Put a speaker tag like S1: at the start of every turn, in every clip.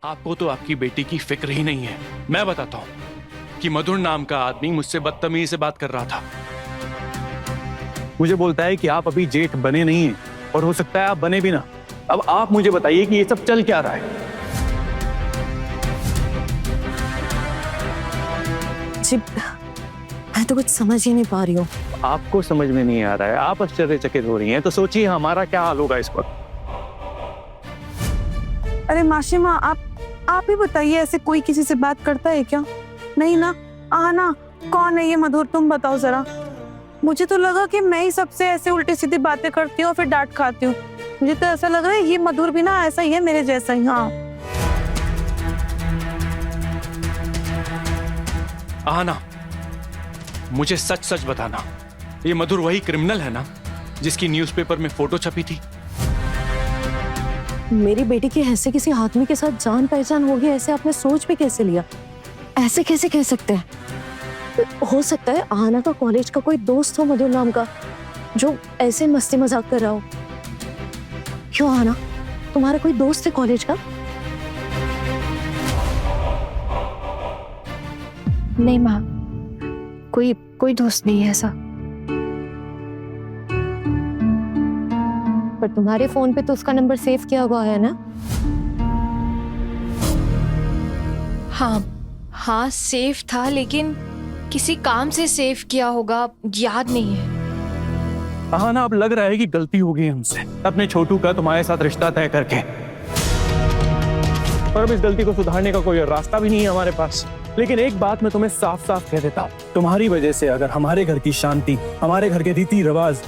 S1: आपको तो आपकी बेटी की फिक्र ही नहीं है। मैं बताता हूं कि मधुर नाम का आदमी मुझसे बदतमीजी से बात कर रहा था।
S2: मुझे बोलता है कि आप अभी जेठ बने नहीं हैं और हो सकता है आप बने भी ना। अब आप मुझे बताइए कि ये सब चल क्या रहा है।
S3: जी, मैं तो कुछ समझ ही नहीं पा रही हूँ।
S2: आपको समझ में नहीं आ रहा है, आप आश्चर्यचकित हो रही हैं, तो सोचिए हमारा क्या हाल होगा इस वक्त।
S3: अरे माशिमा, आप ही बताइए, ऐसे कोई किसी से बात करता है क्या? नहीं ना। आना, कौन है ये मधुर, तुम बताओ जरा। मुझे तो लगा कि मैं ही सबसे ऐसे उल्टी सीधी बातें करती हूँ और फिर डांट खाती हूँ। मुझे तो ऐसा लग रहा है ये मधुर भी ना ऐसा ही है, मेरे जैसा ही। हाँ
S1: आना, मुझे सच सच बताना, ये मधुर वही क्रिमिनल है ना जिसकी न्यूज़पेपर में फोटो छपी थी?
S3: मेरी बेटी की ऐसे किसी आदमी के साथ जान पहचान होगी, ऐसे आपने सोच भी कैसे लिया? ऐसे कैसे कह सकते हैं? हो सकता है आना का कॉलेज का कोई दोस्त हो मधुर नाम का, जो ऐसे मस्ती मजाक कर रहा हो। क्यों आना, तुम्हारा कोई दोस्त है कॉलेज का?
S4: नहीं माँ, कोई दोस्त नहीं है ऐसा।
S3: पर तुम्हारे फोन पे तो उसका नंबर सेव किया हुआ है ना?
S4: हाँ सेफ था, लेकिन किसी काम से सेव किया होगा, याद नहीं है।
S2: हाँ ना, अब लग रहा है कि गलती हो गई हमसे अपने छोटू का तुम्हारे साथ रिश्ता तय करके। और अब इस गलती को सुधारने का कोई रास्ता भी नहीं है हमारे पास। लेकिन एक बात मैं तुम्हें साफ साफ कह देता हूँ, तुम्हारी वजह से अगर हमारे घर की शांति, हमारे घर के रीति रिवाज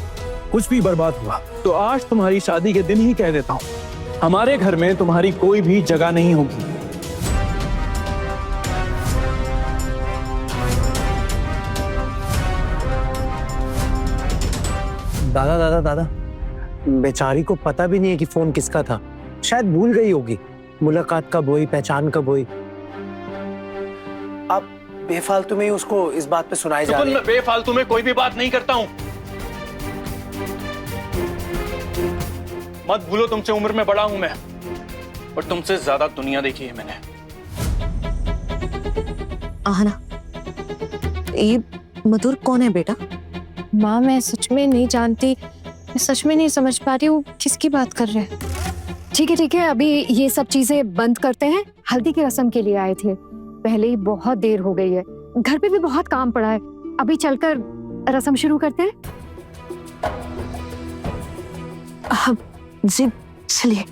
S2: कुछ भी बर्बाद हुआ, तो आज तुम्हारी शादी के दिन ही कह देता हूँ, हमारे घर में तुम्हारी कोई भी जगह नहीं होगी।
S5: दादा, बेचारी को पता भी नहीं है कि फोन किसका था। शायद भूल गई होगी, मुलाकात कब हुई, पहचान कब हुई। आप बेफालतू में ही उसको इस बात पे सुनाए जा रहे हैं।
S1: मैं बेफालतू में कोई भी बात नहीं करता हूँ। मत भूलो, तुमसे उम्र में बड़ा हूं मैं, और तुमसे ज्यादा दुनिया देखी है मैंने।
S3: आना, ये मधुर कौन है बेटा?
S4: माँ मैं सच में नहीं जानती, मैं सच में नहीं समझ पा रही हूँ किसकी बात कर रहे हैं।
S6: ठीक है, अभी ये सब चीजें बंद करते हैं। हल्दी की रस्म के लिए आए थे, पहले ही बहुत देर हो गई है, घर पे भी बहुत काम पड़ा है। अभी चलकर रस्म शुरू करते हैं।
S3: जी चलिए।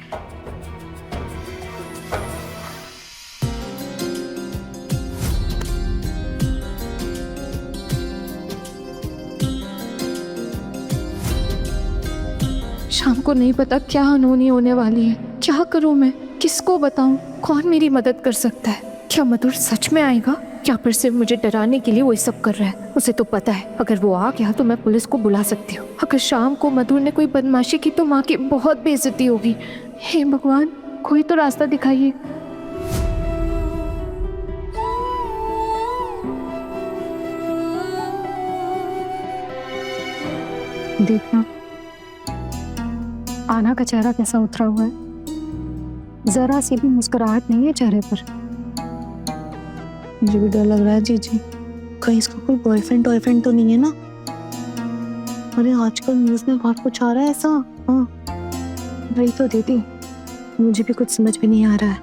S4: शाम को नहीं पता क्या अनहोनी होने वाली है। क्या करूं मैं, किसको बताऊं, कौन मेरी मदद कर सकता है? क्या मधुर सच में आएगा, या फिर सिर्फ मुझे डराने के लिए वो सब कर रहा है? उसे तो पता है अगर वो आ गया तो मैं पुलिस को बुला सकती हूँ। अगर शाम को मधुर ने कोई बदमाशी की तो माँ की बहुत बेइज्जती होगी। हे भगवान, कोई तो रास्ता दिखाइए।
S6: देखना आना का चेहरा कैसा उतरा हुआ है, जरा सी भी मुस्कुराहट नहीं है चेहरे पर।
S3: मुझे भी डर लग रहा है जीजी, कहीं इसका कोई बॉयफ्रेंड तो नहीं है ना? अरे आजकल न्यूज़ में बहुत कुछ आ रहा है ऐसा। हाँ वही तो दीदी, मुझे भी कुछ समझ में नहीं आ रहा है।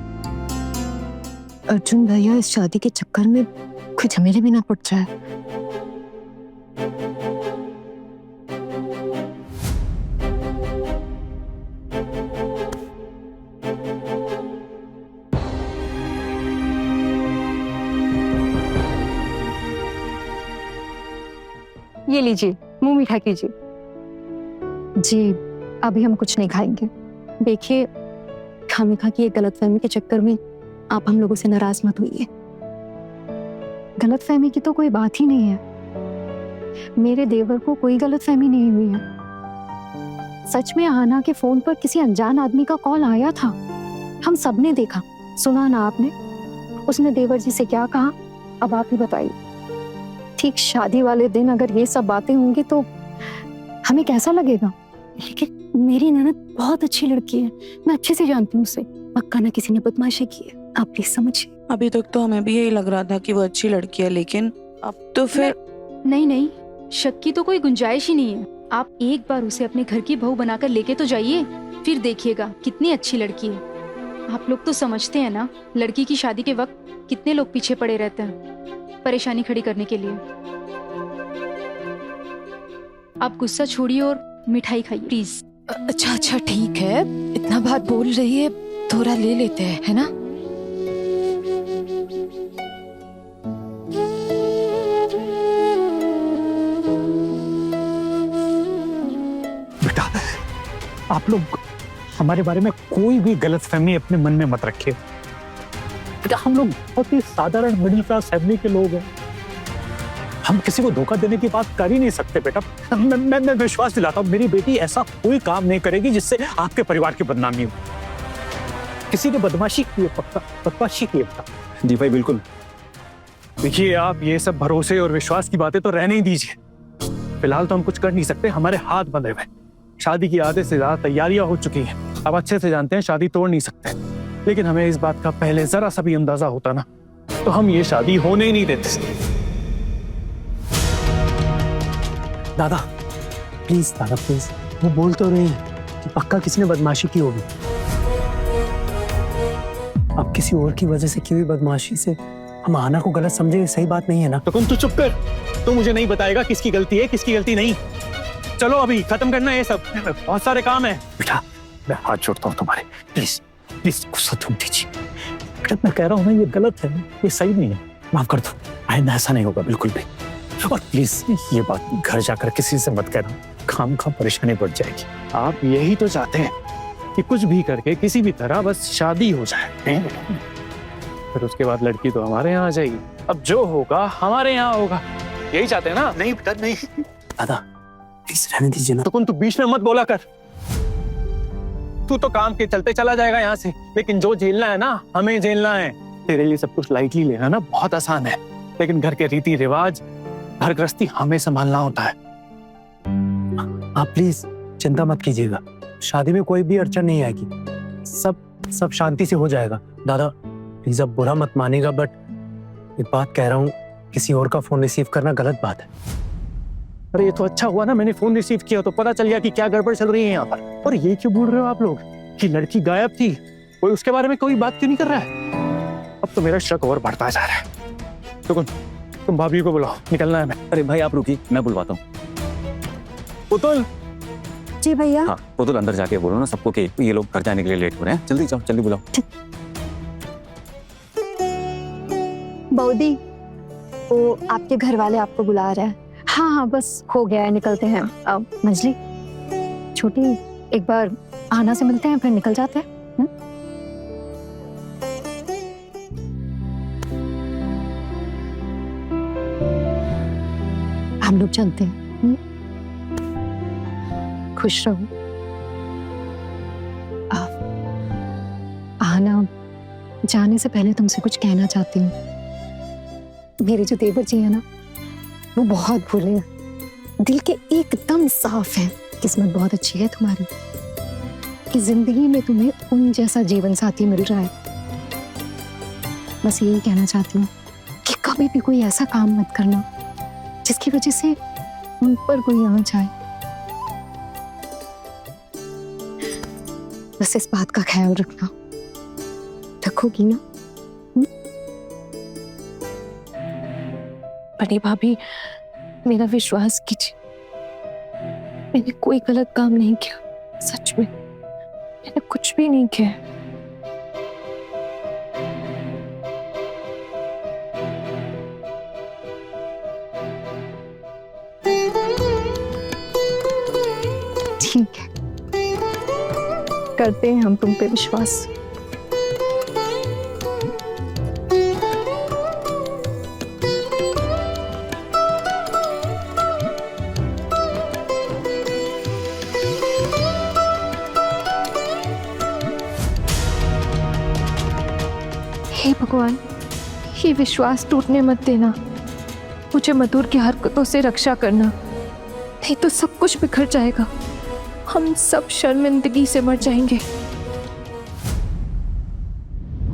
S3: अर्जुन भैया इस शादी के चक्कर में कोई झमेले भी ना पड़ जाए।
S6: ये लीजिए, मुंह मीठा कीजिए। जी अभी हम कुछ नहीं खाएंगे।
S3: देखिए, खामिखा की एक गलतफहमी के चक्कर में आप हम लोगों से नाराज मत होइए।
S6: गलतफहमी की तो कोई बात ही नहीं है, मेरे देवर को कोई गलतफहमी नहीं हुई है। सच में आना के फोन पर किसी अनजान आदमी का कॉल आया था, हम सबने देखा, सुना ना आपने? उसने देवर जी से क्या कहा, अब आप ही बताइए। ठीक शादी वाले दिन अगर ये सब बातें होंगी तो हमें कैसा लगेगा?
S3: लेकिन मेरी ननद बहुत अच्छी लड़की है, मैं अच्छे से जानती हूँ उसे।
S6: पक्का ना किसी ने बदमाशी की है, आप प्लीज समझिए।
S7: अभी तक तो हमें भी यही लग रहा था कि वो अच्छी लड़की है, लेकिन अब तो फिर
S8: नहीं नहीं, शक की तो कोई गुंजाइश ही नहीं है। आप एक बार उसे अपने घर की बहू बनाकर लेके तो जाइए, फिर देखिएगा कितनी अच्छी लड़की है। आप लोग तो समझते हैं ना, लड़की की शादी के वक्त कितने लोग पीछे पड़े रहते हैं परेशानी खड़ी करने के लिए। आप गुस्सा छोड़िए और मिठाई खाइए प्लीज।
S4: अच्छा अच्छा ठीक है, इतना बात बोल रही है, थोड़ा ले लेते हैं, है ना?
S2: बेटा, आप लोग हमारे बारे में कोई भी गलतफहमी अपने मन में मत रखिए। बेटा, हम लोग बहुत ही साधारण मिडिल क्लास फैमिली के लोग हैं। हम किसी को धोखा देने की बात कर ही नहीं सकते बेटा। मैं विश्वास दिलाता हूँ, मेरी बेटी ऐसा कोई काम नहीं करेगी जिससे आपके परिवार की बदनामी हो। किसी ने बदमाशी की है, पक्का बदमाशी की है बेटा।
S9: जी भाई बिल्कुल।
S2: देखिए, आप ये सब भरोसे और विश्वास की बातें तो रहने ही दीजिए। फिलहाल तो हम कुछ कर नहीं सकते, हमारे हाथ बंधे हुए। शादी की आधे से ज्यादा तैयारियां हो चुकी हैं। अब अच्छे से जानते हैं शादी तोड़ नहीं सकते, लेकिन हमें इस बात का पहले जरा सा भी अंदाजा होता ना, तो हम ये शादी होने ही नहीं देते।
S5: दादा प्लीज, दादा प्लीज, वो बोल तो रहे हैं कि पक्का किसी ने बदमाशी की होगी। अब किसी और की वजह से की हुई बदमाशी से हम आना को गलत समझे, सही बात नहीं है ना।
S2: तो तू चुप कर, तू मुझे नहीं बताएगा किसकी गलती है किसकी गलती नहीं। चलो अभी खत्म करना है ये सब, बहुत सारे काम है।
S5: बेटा, मैं हाथ जोड़ता हूँ तुम्हारे, प्लीज प्लीज गुस्सा तुम दीजिए। बेटा, मैं कह रहा हूँ ना, ये गलत है, ये सही नहीं है, माफ कर दो। आइंदा ऐसा नहीं होगा बिल्कुल भी। और प्लीज ये बात घर जाकर किसी से मत कहना, खाम परेशानी बढ़ जाएगी।
S2: आप यही तो चाहते हैं कि कुछ भी करके किसी भी तरह बस शादी हो जाए, फिर उसके बाद लड़की तो हमारे यहाँ आ जाएगी। अब जो होगा हमारे यहाँ होगा, यही चाहते हैं ना?
S5: नहीं बेटा नहीं। दादा प्लीज रहने दीजिए ना।
S2: तो तू बीच में मत बोला कर। तू तो काम के चलते चला जाएगा यहाँ से, लेकिन जो झेलना है ना हमें झेलना है। तेरे लिए सब कुछ लाइटली लेना ना बहुत आसान है, लेकिन घर के रीति रिवाज, घर गृहस्थी हमें संभालना होता है।
S5: आप प्लीज चिंता मत कीजिएगा, शादी में कोई भी अड़चन नहीं आएगी, सब शांति से हो जाएगा। दादा प्लीज अब बुरा मत मानेगा, बट एक बात कह रहा हूँ, किसी और का फोन रिसीव करना गलत बात है।
S2: अरे ये तो अच्छा हुआ ना मैंने फोन रिसीव किया, तो पता चल गया कि क्या गड़बड़ चल रही है यहाँ पर। और ये क्यों बोल रहे हो आप लोग कि लड़की गायब थी, कोई उसके बारे में कोई बात क्यों नहीं कर रहा है? अब तो मेरा शक और बढ़ता जा रहा है। तो तुम भाभी को बुलाओ, निकलना है हमें।
S9: अरे भाई आप रुकिए, मैं बुलवाता हूँ।
S2: पुतुल।
S6: जी भैया।
S9: हाँ पुतुल, अंदर जाके बोलो ना सबको कि ये लोग घर जाने के लिए लेट हो रहे हैं। जल्दी जाओ, जल्दी बुलाओ।
S6: बौदी, वो आपके घर वाले आपको बुला रहे हैं। हाँ हाँ बस हो गया है, निकलते हैं। अब मंजली छोटी, एक बार आना से मिलते हैं फिर निकल जाते हैं। हम लोग चलते हैं। खुश रहो। आना, जाने से पहले तुमसे कुछ कहना चाहती हूँ। मेरे जो देवर जी है ना, वो बहुत भोले हैं, दिल के एकदम साफ हैं। किस्मत बहुत अच्छी है तुम्हारी कि जिंदगी में तुम्हें उन जैसा जीवन साथी मिल रहा है। बस यही कहना चाहती हूँ कि कभी भी कोई ऐसा काम मत करना जिसकी वजह से उन पर कोई आंच आए। बस इस बात का ख्याल रखना, रखोगी ना? बड़ी भाभी, मेरा विश्वास कीजिए, मैंने कोई गलत काम नहीं किया। सच में मैंने कुछ भी नहीं किया। ठीक है, करते हैं हम तुम पे विश्वास।
S4: हे भगवान, ये विश्वास टूटने मत देना। मुझे मधुर की हरकतों से रक्षा करना, नहीं तो सब कुछ बिखर जाएगा। हम सब शर्मिंदगी से मर जाएंगे।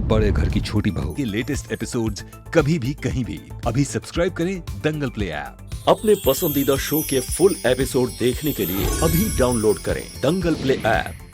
S10: बड़े घर की छोटी बहू के लेटेस्ट एपिसोड्स कभी भी कहीं भी अभी सब्सक्राइब करें दंगल प्ले ऐप।
S11: अपने पसंदीदा शो के फुल एपिसोड देखने के लिए अभी डाउनलोड करें दंगल प्ले ऐप।